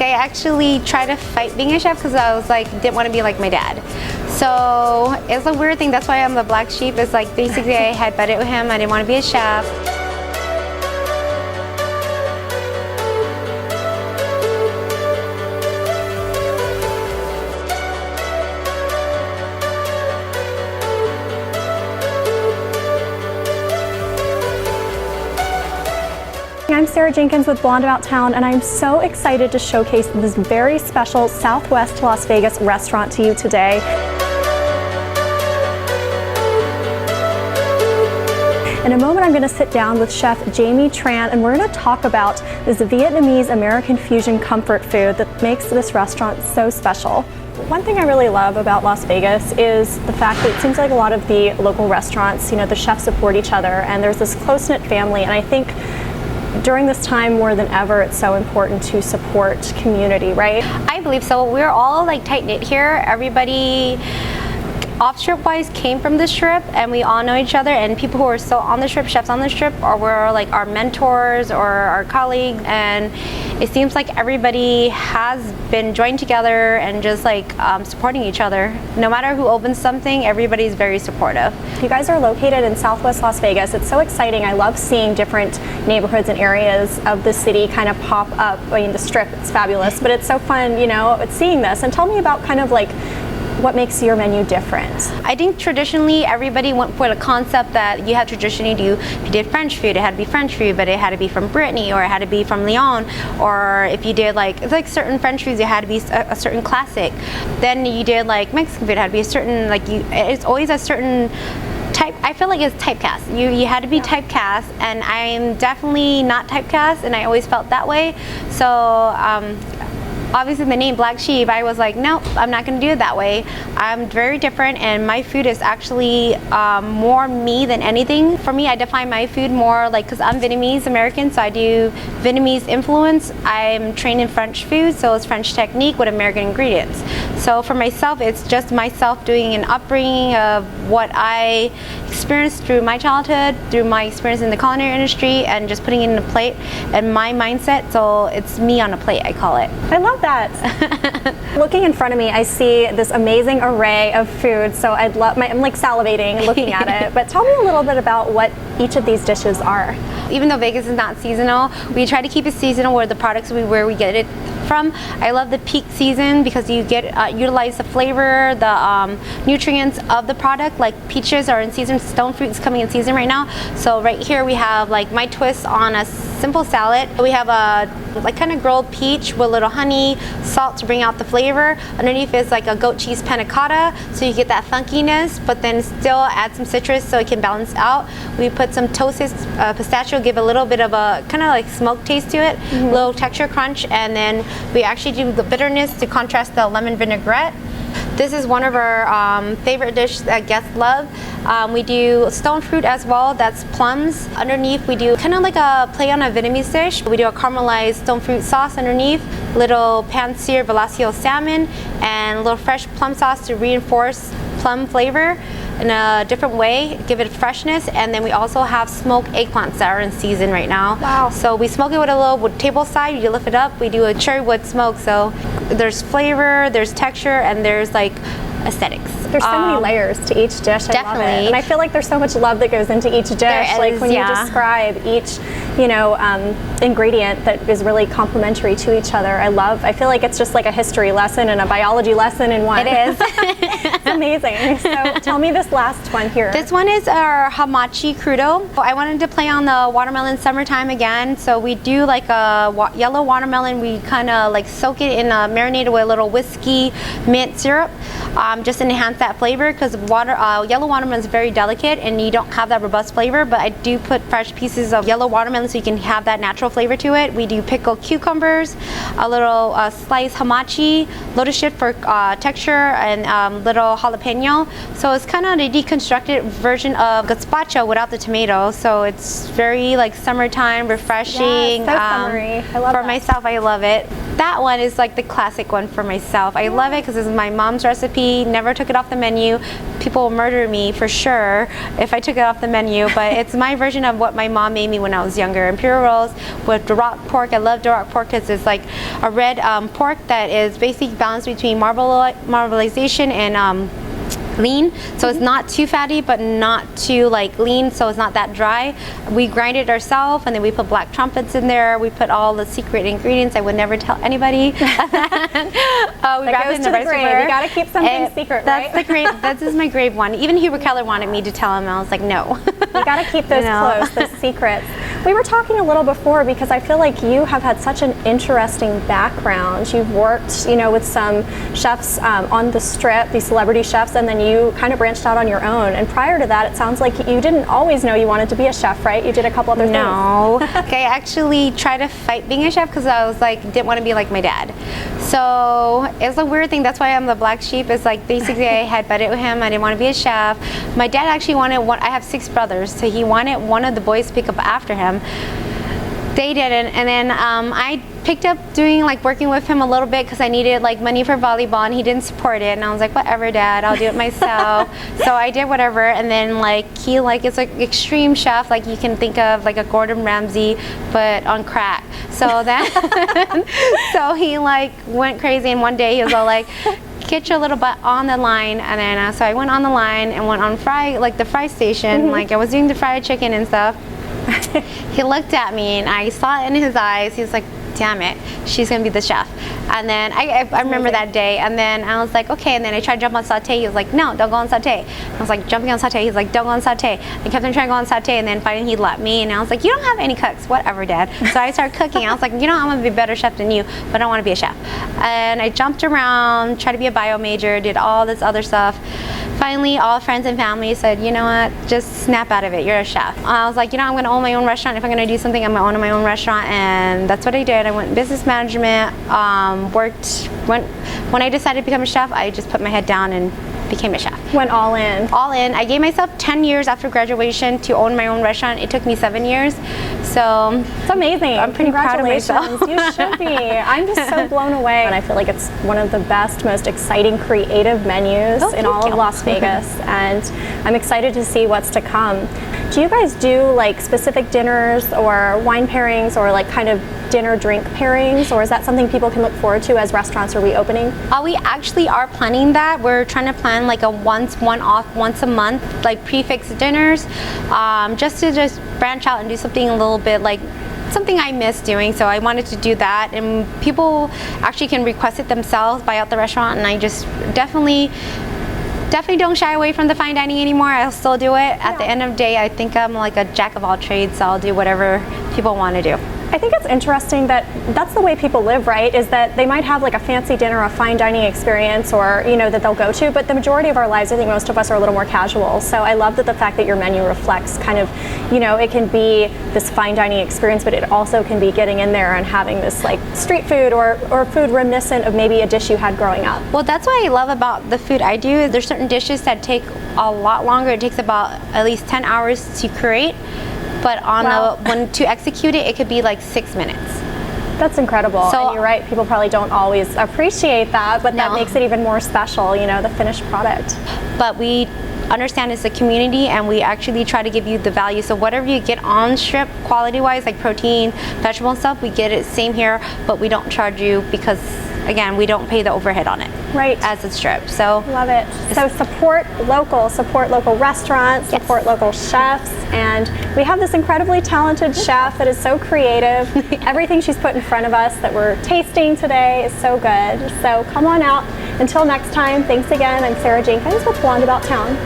I actually tried to fight being a chef because I was like, didn't want to be like my dad. So it's a weird thing. That's why I'm the black sheep. It's like basically I had bet it with him. I didn't want to be a chef. I'm Sarah Jenkins with Blond About Town, and I'm so excited to showcase this very special Southwest Las Vegas restaurant to you today. In a moment, I'm going to sit down with Chef Jamie Tran, and we're going to talk about this Vietnamese American fusion comfort food that makes this restaurant so special. One thing I really love about Las Vegas is the fact that it seems like a lot of the local restaurants, you know, the chefs support each other, and there's this close-knit family, and I think during this time more than ever, it's so important to support community, right? I believe so. We're all like tight-knit here. Everybody off-strip wise came from the strip, and we all know each other, and people who are still on the strip, chefs on the strip, or were like our mentors or our colleagues, and it seems like everybody has been joined together and just like supporting each other. No matter who opens something, everybody's very supportive. You guys are located in Southwest Las Vegas. It's so exciting. I love seeing different neighborhoods and areas of the city kind of pop up. I mean, the strip, it's fabulous, but it's so fun, you know, seeing this. And tell me about kind of like what makes your menu different? I think traditionally everybody went for the concept that you had traditionally do, if you did French food, it had to be French food, but it had to be from Brittany, or it had to be from Lyon, or if you did like, it's like certain French foods, it had to be a certain classic. Then you did like Mexican food, it had to be a certain, like it's always a certain type. I feel like it's typecast. You had to be typecast, and I'm definitely not typecast, and I always felt that way. So obviously the name Black Sheep, I was like, nope, I'm not going to do it that way. I'm very different, and my food is actually more me than anything. For me, I define my food more like, because I'm Vietnamese American, so I do Vietnamese influence. I'm trained in French food, so it's French technique with American ingredients. So for myself, it's just myself doing an upbringing of what I experienced through my childhood, through my experience in the culinary industry, and just putting it in a plate and my mindset. So it's me on a plate, I call it. I love that. Looking in front of me, I see this amazing array of food, so I'm like salivating looking at it. But tell me a little bit about what each of these dishes are. Even though Vegas is not seasonal, we try to keep it seasonal where the products where we get it from. I love the peak season because you get utilize the flavor, the nutrients of the product. Like peaches are in season, stone fruit's coming in season right now. So right here we have like my twist on a simple salad. We have a like kind of grilled peach with a little honey, salt to bring out the flavor. Underneath is like a goat cheese panna cotta, so you get that funkiness, but then still add some citrus so it can balance out. We put some toasted pistachio, give a little bit of a kind of like smoke taste to it, little texture crunch, and then we actually do the bitterness to contrast the lemon vinaigrette. This is one of our favorite dishes that guests love. We do stone fruit as well, that's plums. Underneath we do kind of like a play on a Vietnamese dish. We do a caramelized stone fruit sauce underneath, little pan-seared Velasco salmon, and a little fresh plum sauce to reinforce plum flavor in a different way, give it freshness. And then we also have smoked eggplants that are in season right now. Wow. So we smoke it with a little table side, you lift it up, we do a cherry wood smoke, so there's flavor, there's texture, and there's like aesthetics. There's so many layers to each dish. I love it. And I feel like there's so much love that goes into each dish. Like when you describe each, you know, ingredient that is really complementary to each other. I feel like it's just like a history lesson and a biology lesson in one. It is. It's amazing. So tell me this last one here. This one is our hamachi crudo. I wanted to play on the watermelon summertime again. So we do like a yellow watermelon. We kind of like soak it in marinated with a little whiskey mint syrup, just to enhance that flavor, because yellow watermelon is very delicate and you don't have that robust flavor, but I do put fresh pieces of yellow watermelon so you can have that natural flavor to it. We do pickled cucumbers, a little sliced hamachi, lotus shift for texture, and little jalapeno. So it's kind of a deconstructed version of gazpacho without the tomato. So it's very like summertime, refreshing. Yes, so summery. I love for that. myself, I love it. That one is like the classic one for myself. I love it because this is my mom's recipe. Never took it off the menu. People will murder me for sure if I took it off the menu, but it's my version of what my mom made me when I was younger. Imperial rolls with Duroc pork. I love Duroc pork because it's like a red pork that is basically balanced between marbleization and lean, so it's not too fatty but not too like lean, so it's not that dry. We grind it ourselves, and then we put black trumpets in there. We put all the secret ingredients I would never tell anybody. We wrap it in the rice paper. You gotta keep something secret, that's right? The grave. That is my grave one. Even Hubert Keller wanted me to tell him. I was like, no. You gotta keep those close, those secrets. We were talking a little before because I feel like you have had such an interesting background. You've worked, you know, with some chefs on the strip, these celebrity chefs, and then you kind of branched out on your own. And prior to that, it sounds like you didn't always know you wanted to be a chef, right? You did a couple other things. No. Okay, I actually tried to fight being a chef because I was like, didn't want to be like my dad. So it's a weird thing. That's why I'm the black sheep. It's like basically I had bet it with him. I didn't want to be a chef. My dad actually wanted one. I have 6 brothers, so he wanted one of the boys to pick up after him. They didn't, and then I picked up doing like working with him a little bit because I needed like money for volleyball, and he didn't support it, and I was like, whatever, Dad, I'll do it myself. So I did whatever, and then like he like it's like extreme chef, like you can think of like a Gordon Ramsay but on crack. So then so he like went crazy, and one day he was all like, get your little butt on the line. And then so I went on the line and went on the fry station, like I was doing the fried chicken and stuff. He looked at me and I saw it in his eyes. He was like, damn it, she's gonna be the chef. And then I remember that day, and then I was like, okay, and then I tried to jump on saute. He was like, no, don't go on saute. I was like, jumping on saute. He's like, don't go on saute. I kept on trying to go on saute, and then finally he let me, and I was like, you don't have any cooks. Whatever, Dad. So I started cooking. I was like, you know, I'm gonna be a better chef than you, but I don't want to be a chef. And I jumped around, tried to be a bio major, did all this other stuff. Finally, all friends and family said, you know what, just snap out of it, you're a chef. I was like, you know, I'm gonna own my own restaurant. If I'm gonna do something, I'm gonna own my own restaurant, and that's what I did. I went business management, when I decided to become a chef, I just put my head down and became a chef. Went all in. All in. I gave myself 10 years after graduation to own my own restaurant. It took me 7 years. So it's amazing. I'm pretty proud of myself. You should be. I'm just so blown away. And I feel like it's one of the best, most exciting creative menus in all of Las Vegas. And I'm excited to see what's to come. Do you guys do like specific dinners or wine pairings or like kind of dinner drink pairings, or is that something people can look forward to as restaurants are reopening? We actually are planning that. We're trying to plan like a one-off once a month, like prefix dinners, just to branch out and do something a little bit like something I miss doing. So I wanted to do that, and people actually can request it themselves, buy out the restaurant, and I just definitely don't shy away from the fine dining anymore. I'll still do it. At the end of the day, I think I'm like a jack of all trades, so I'll do whatever people want to do. I think it's interesting that that's the way people live, right? Is that they might have like a fancy dinner, a fine dining experience, or you know, that they'll go to, but the majority of our lives, I think most of us are a little more casual. So I love that the fact that your menu reflects kind of, you know, it can be this fine dining experience, but it also can be getting in there and having this like street food or food reminiscent of maybe a dish you had growing up. Well, that's what I love about the food I do. There's certain dishes that take a lot longer. It takes about at least 10 hours to create. But when to execute it, it could be like 6 minutes. That's incredible. So, and you're right, people probably don't always appreciate that, but that makes it even more special, you know, the finished product. But we understand it's a community, and we actually try to give you the value. So whatever you get on strip, quality-wise, like protein, vegetable and stuff, we get it same here, but we don't charge you because, again, we don't pay the overhead on it. Right. As a strip. So love it. So support local restaurants, support local chefs, and we have this incredibly talented chef that is so creative. Everything she's put in front of us that we're tasting today is so good. So come on out. Until next time, thanks again. I'm Sarah Jenkins with Blond About Town.